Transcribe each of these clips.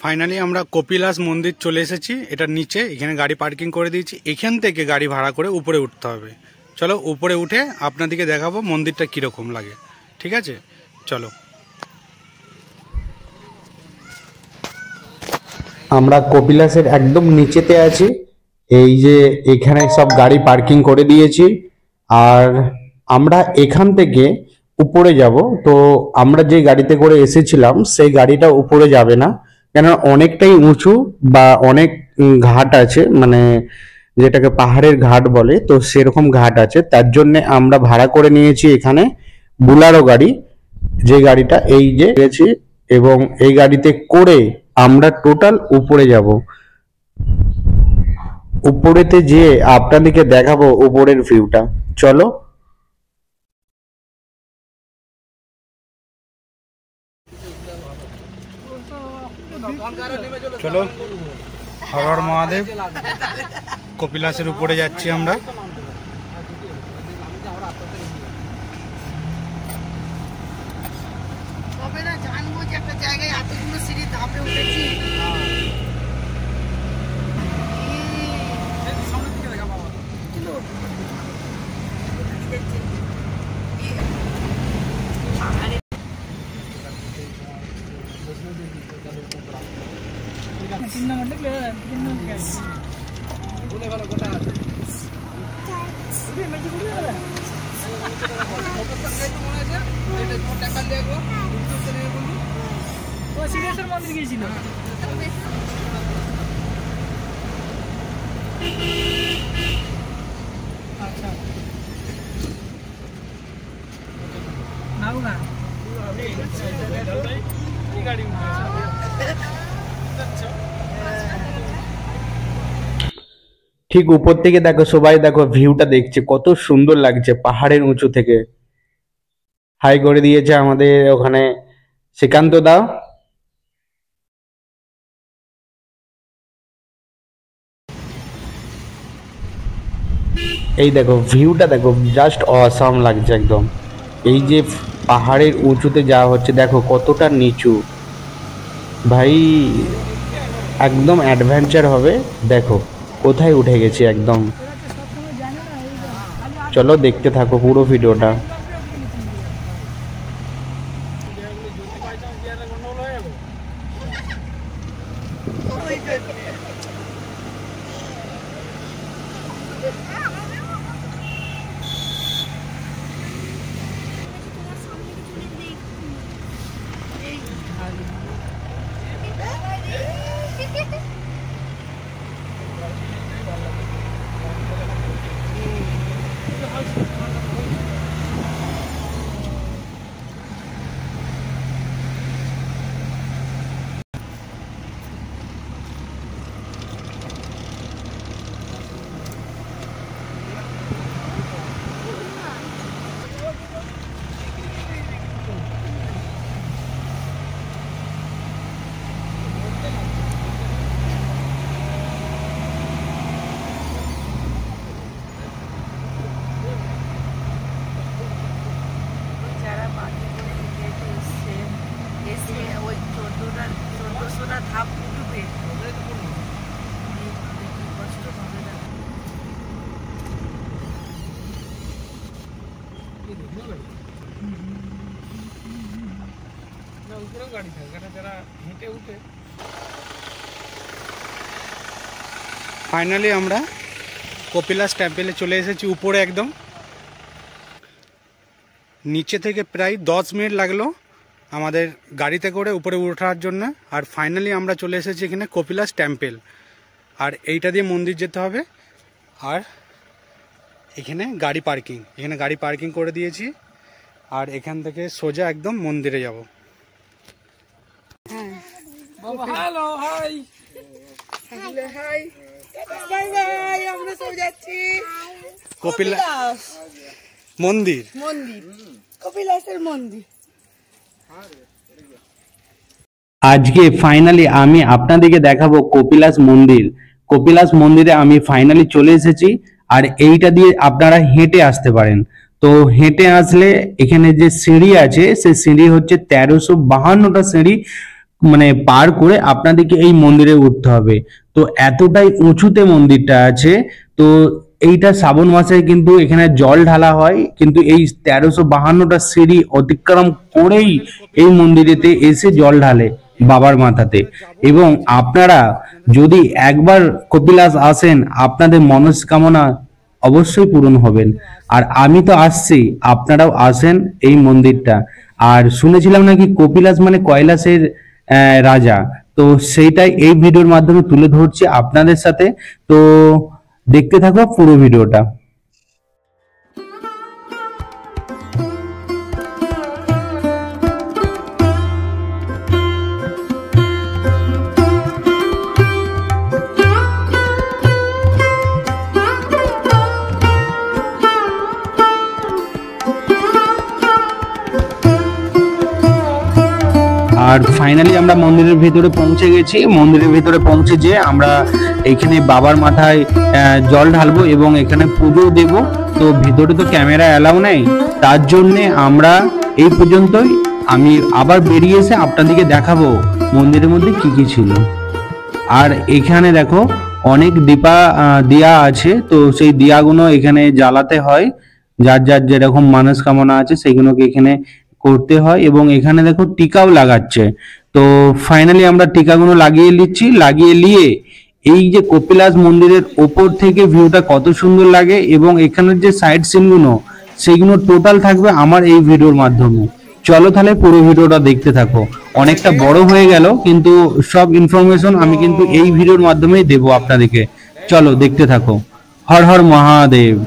Finally আমরা কপিলাস মন্দির চলে এসেছি। এটা নিচে, এখানে গাড়ি পার্কিং করে দিয়েছি। এখান থেকে গাড়ি ভাড়া করে উপরে উঠতে হবে। চলো উপরে উঠে আপনাদেরকে দেখাবো মন্দিরটা কিরকম লাগে। ঠিক আছে, চলো। আমরা কপিলাসের একদম নিচেতে আছি। এই যে এখানে সব গাড়ি পার্কিং করে দিয়েছি, আর আমরা এখান থেকে উপরে যাব। তো আমরা যে গাড়িতে করে এসেছিলাম সেই গাড়িটা উপরে যাবে না, কেন অনেকটাই উঁচু বা অনেক ঘাট আছে, মানে যেটাকে পাহাড়ের ঘাট বলে, তো সেরকম ঘাট আছে। তার জন্য আমরা ভাড়া করে নিয়েছি এখানে বুলারো গাড়ি, যে গাড়িটা এই যে গেছি, এবং এই গাড়িতে করে আমরা টোটাল উপরে যাব। উপরেতে যেয়ে আপনাদেরকে দেখাবো উপরের ভিউটা। চলো। চলো, হর হর মহাদেব। কপিলাসের উপরে যাচ্ছি আমরা। জানবো যে একটা জায়গায় এতগুলো সিঁড়ি ধাপে উঠেছি। মন্দির গিয়েছিল। আচ্ছা নাও না ঠিক উপর থেকে দেখো, সবাই দেখো ভিউটা দেখছে, কত সুন্দর লাগছে পাহাড়ের উঁচু থেকে। হাই করে দিয়েছে আমাদের ওখানে শ্রীকান্ত দা। এই দেখো ভিউটা দেখো, জাস্ট অসাম লাগছে একদম। এই যে পাহাড়ের উঁচুতে যাওয়া হচ্ছে, দেখো কতটা নিচু ভাই, একদম অ্যাডভেঞ্চার হবে। দেখো কোথায় উঠে গেছি একদম। চলো দেখতে থাকো পুরো ভিডিওটা। ফাইনালি আমরা কপিলাস টেম্পেলে চলে এসেছি উপরে একদম। নিচে থেকে প্রায় 10 মিনিট লাগলো আমাদের গাড়িতে করে উপরে ওঠার জন্য। আর ফাইনালি আমরা চলে এসেছি এখানে কপিলাস টেম্পেল। আর এইটা দিয়ে মন্দির যেতে হবে। আর এখানে গাড়ি পার্কিং করে দিয়েছি। আর এখান থেকে সোজা একদম মন্দিরে যাব। Hello hi hello hi bye bye, আমরা সব যাচ্ছি কপিলাস মন্দির। কপিলাসের মন্দির। আজকে ফাইনালি আমি আপনাদেরকে দেখাবো কপিলাস মন্দির। কপিলাস মন্দিরে আমি ফাইনালি চলে এসেছি। আর এইটা দিয়ে আপনারা হেঁটে আসতে পারেন। তো হেঁটে আসলে এখানে যে সিঁড়ি আছে, সেই সিঁড়ি হচ্ছে 1352টা সিঁড়ি মানে পার করে আপনাদেরকে এই মন্দিরে উঠতে হবে। তো এতটাই উঁচুতে মন্দিরটা আছে। তো এইটা শ্রাবণ মাসে কিন্তু এখানে জল ঢালা হয়, কিন্তু এই 1352টা সিঁড়ি অতিক্রম করেই এই মন্দিরেতে এসে জল ঢালে বাবার মাথাতে। এবং আপনারা যদি একবার কপিলাস আসেন, আপনাদের মনস্কামনা অবশ্যই পূরণ হবেন। আর আমি তো আসছি, আপনারাও আসেন এই মন্দিরটা। আর শুনেছিলাম নাকি কপিলাস মানে কৈলাসের রাজা, তো সেইটাই এই ভিডিওর মাধ্যমে তুলে ধরছি আপনাদের সাথে। তো দেখতে থাকো পুরো ভিডিওটা। আর ফাইনালি আমরা মন্দিরের ভিতরে পৌঁছে গেছি। মন্দিরের ভিতরে পৌঁছে যে আমরা এখানে বাবার মাথায় জল ঢালবো এবং এখানে পুজো দেব। তো ভিতরে তো ক্যামেরা অ্যালাউ নেই, তার জন্যে আমরা এই পর্যন্তই। আমি আবার বেরিয়ে এসে আপনাদেরকে দেখাবো মন্দিরের মধ্যে কি কি ছিল। আর এখানে দেখো অনেক দিয়া আছে, তো সেই দিয়াগুলো এখানে জ্বালাতে হয়। যার যার যেরকম মনস্কামনা আছে সেগুলোকে এখানে করতে হয়। এবং এখানে দেখো টিকাও লাগাচ্ছে। তো ফাইনালি আমরা টিকাগুলো লাগিয়ে নিচ্ছি। লাগিয়ে নিয়ে এই যে কপিলাস মন্দিরের ওপর থেকে ভিউটা কত সুন্দর লাগে, এবং এখানের যে সাইড সিনগুলো সেইগুলো টোটাল থাকবে আমার এই ভিডিওর মাধ্যমে। চলো তাহলে পুরো ভিডিওটা দেখতে থাকো। অনেকটা বড় হয়ে গেল, কিন্তু সব ইনফরমেশন আমি কিন্তু এই ভিডিওর মাধ্যমেই দেবো আপনাদেরকে। চলো দেখতে থাকো। হর হর মহাদেব।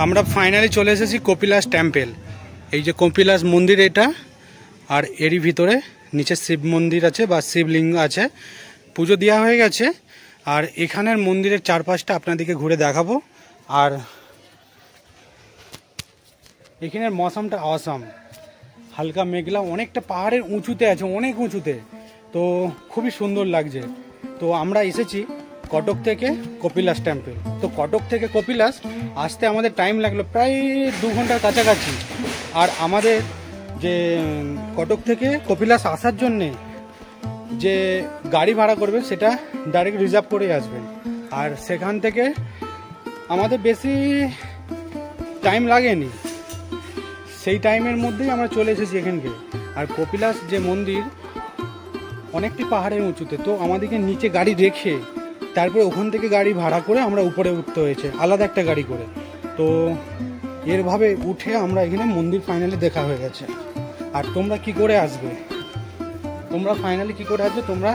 আমরা ফাইনালি চলে এসেছি কপিলাস টেম্পেল। এই যে কপিলাস মন্দির এটা, আর এরই ভিতরে নিচে শিব মন্দির আছে বা শিবলিঙ্গ আছে। পুজো দেওয়া হয়ে গেছে। আর এখানের মন্দিরের চারপাশটা আপনাদেরকে ঘুরে দেখাবো। আর এখানের মৌসুমটা অসাম, হালকা মেঘলা, অনেকটা পাহাড়ের উঁচুতে আছে, অনেক উঁচুতে। তো খুবই সুন্দর লাগছে। তো আমরা এসেছি কটক থেকে কপিলাস টেম্পেল। তো কটক থেকে কপিলাস আসতে আমাদের টাইম লাগলো প্রায় 2 ঘন্টার কাছাকাছি। আর আমাদের যে কটক থেকে কপিলাস আসার জন্যে যে গাড়ি ভাড়া করবে সেটা ডাইরেক্ট রিজার্ভ করে আসবেন। আর সেখান থেকে আমাদের বেশি টাইম লাগেনি, সেই টাইমের মধ্যেই আমরা চলে এসেছি এখানকে। আর কপিলাস যে মন্দির অনেকটি পাহাড়ের উঁচুতে, তো আমাদেরকে নিচে গাড়ি রেখে তারপরে ওখান থেকে গাড়ি ভাড়া করে আমরা উপরে উঠতে হয়েছে, আলাদা একটা গাড়ি করে। তো এরভাবে উঠে আমরা এখানে মন্দির ফাইনালি দেখা হয়ে গেছে। আর তোমরা কি করে আসবে, তোমরা ফাইনালি কি করে আসবে, তোমরা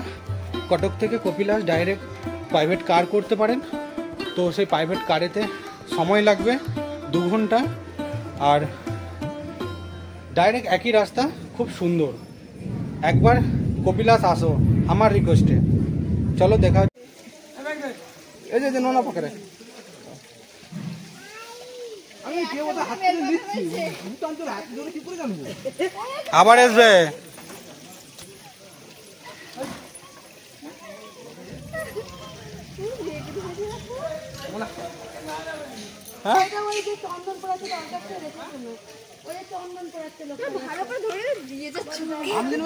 কটক থেকে কপিলাস ডাইরেক্ট প্রাইভেট কার করতে পারেন। তো সেই প্রাইভেট কারেতে সময় লাগবে 2 ঘন্টা। আর ডাইরেক্ট একই রাস্তা, খুব সুন্দর। একবার কপিলাস আসো আমার রিকোয়েস্টে। চলো দেখা। এই যে নোনা পকেটে আবার আসবে।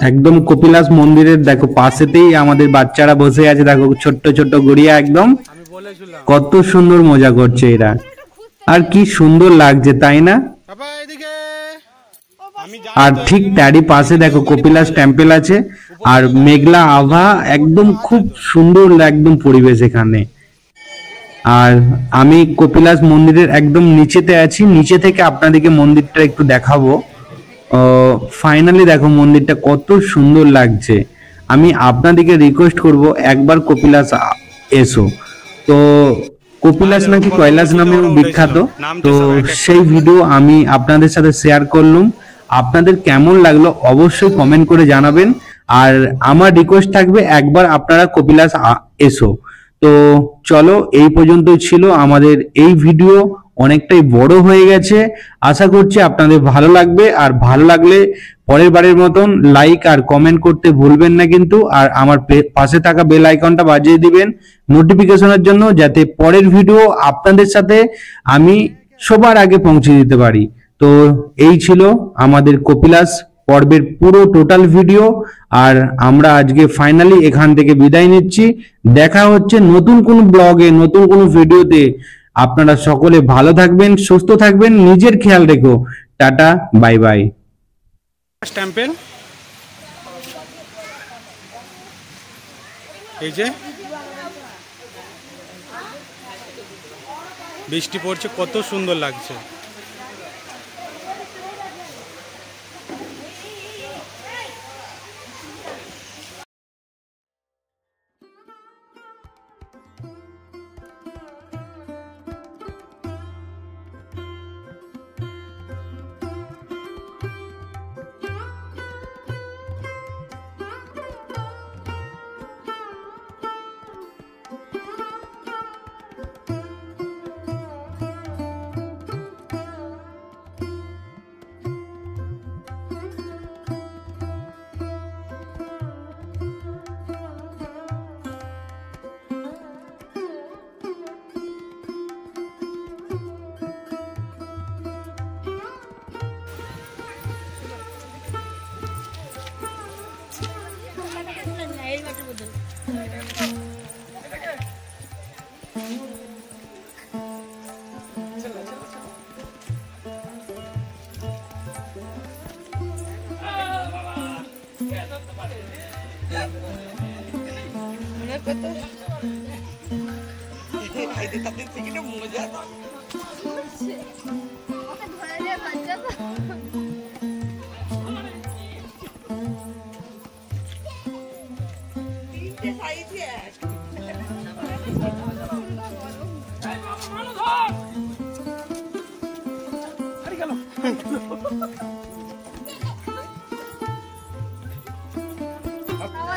একদম কপিলাস মন্দিরের দেখো পাশেতেই আমাদের বাচ্চারা বসে আছে, দেখো ছোট্ট ছোট্ট গড়িয়া, একদম কত সুন্দর মজা করছে এরা। আর কি সুন্দর লাগছে, তাই না? আর ঠিক তারই পাশে দেখো কপিলাস টেম্পল আছে। আর মেঘলা আভা, একদম খুব সুন্দর একদম পরিবেশ এখানে। আর আমি কপিলাস মন্দিরের একদম নিচেতে আছি, নিচে থেকে আপনাদেরকে মন্দিরটা একটু দেখাবো। ফাইনালি দেখো মন্দিরটা কত সুন্দর লাগছে। আমি আপনাদেরকে রিকোয়েস্ট করব একবার কপিলাস এসো। তো কপিলাস নাকি কৈলাস নামেও বিখ্যাত, তো সেই ভিডিও আমি আপনাদের সাথে শেয়ার করলাম। আপনাদের কেমন লাগলো অবশ্যই কমেন্ট করে জানাবেন। আর আমার রিকোয়েস্ট থাকবে একবার আপনারা কপিলাস এসো। তো চলো, এই পর্যন্ত ছিল আমাদের এই ভিডিও। অনেকটাই বড় হয়ে গেছে, আশা করছি আপনাদের ভালো লাগবে। আর ভালো লাগলে পরের বারের মতন লাইক আর কমেন্ট করতে ভুলবেন না কিন্তু, আর আমার পাশে থাকা বেল আইকনটা বাজিয়ে দিবেন নোটিফিকেশনের জন্য, যাতে পরের ভিডিও আপনাদের সাথে আমি সবার আগে পৌঁছে দিতে পারি। তো এই ছিল আমাদের কপিলাস পর্বের পুরো টোটাল ভিডিও, আর আমরা আজকে ফাইনালি এখান থেকে বিদায় নিচ্ছি। দেখা হচ্ছে নতুন কোন ব্লগে, নতুন কোন ভিডিওতে। আপনারা সকলে ভালো থাকবেন, সুস্থ থাকবেন, নিজের খেয়াল রেখো। Tata, bye bye. টেম্পল এই যে বৃষ্টি পড়ছে, কত সুন্দর লাগছে।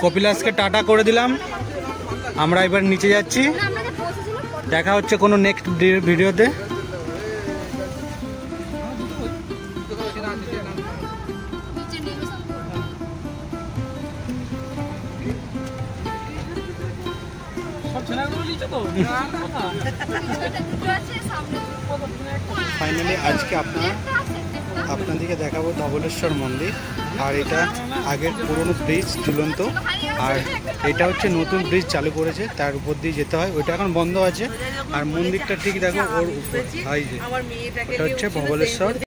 কপিলাসকে টাটা করে দিলাম, আমরা এবার নিচে যাচ্ছি। দেখা হচ্ছে কোনো নেক্সট ভিডিওতে। ফাইনালি আজকে আপনাদেরকে দেখাবো ধবলেশ্বর মন্দির। আর এটা আগের পুরনো ব্রিজ ঝুলন্ত, আর এটা হচ্ছে নতুন ব্রিজ চালু করেছে, তার উপর দিয়ে যেতে হয়। ওইটা এখন বন্ধ আছে। আর মন্দিরটা ঠিক দেখো ওর উপর, ওটা হচ্ছে ধবলেশ্বর।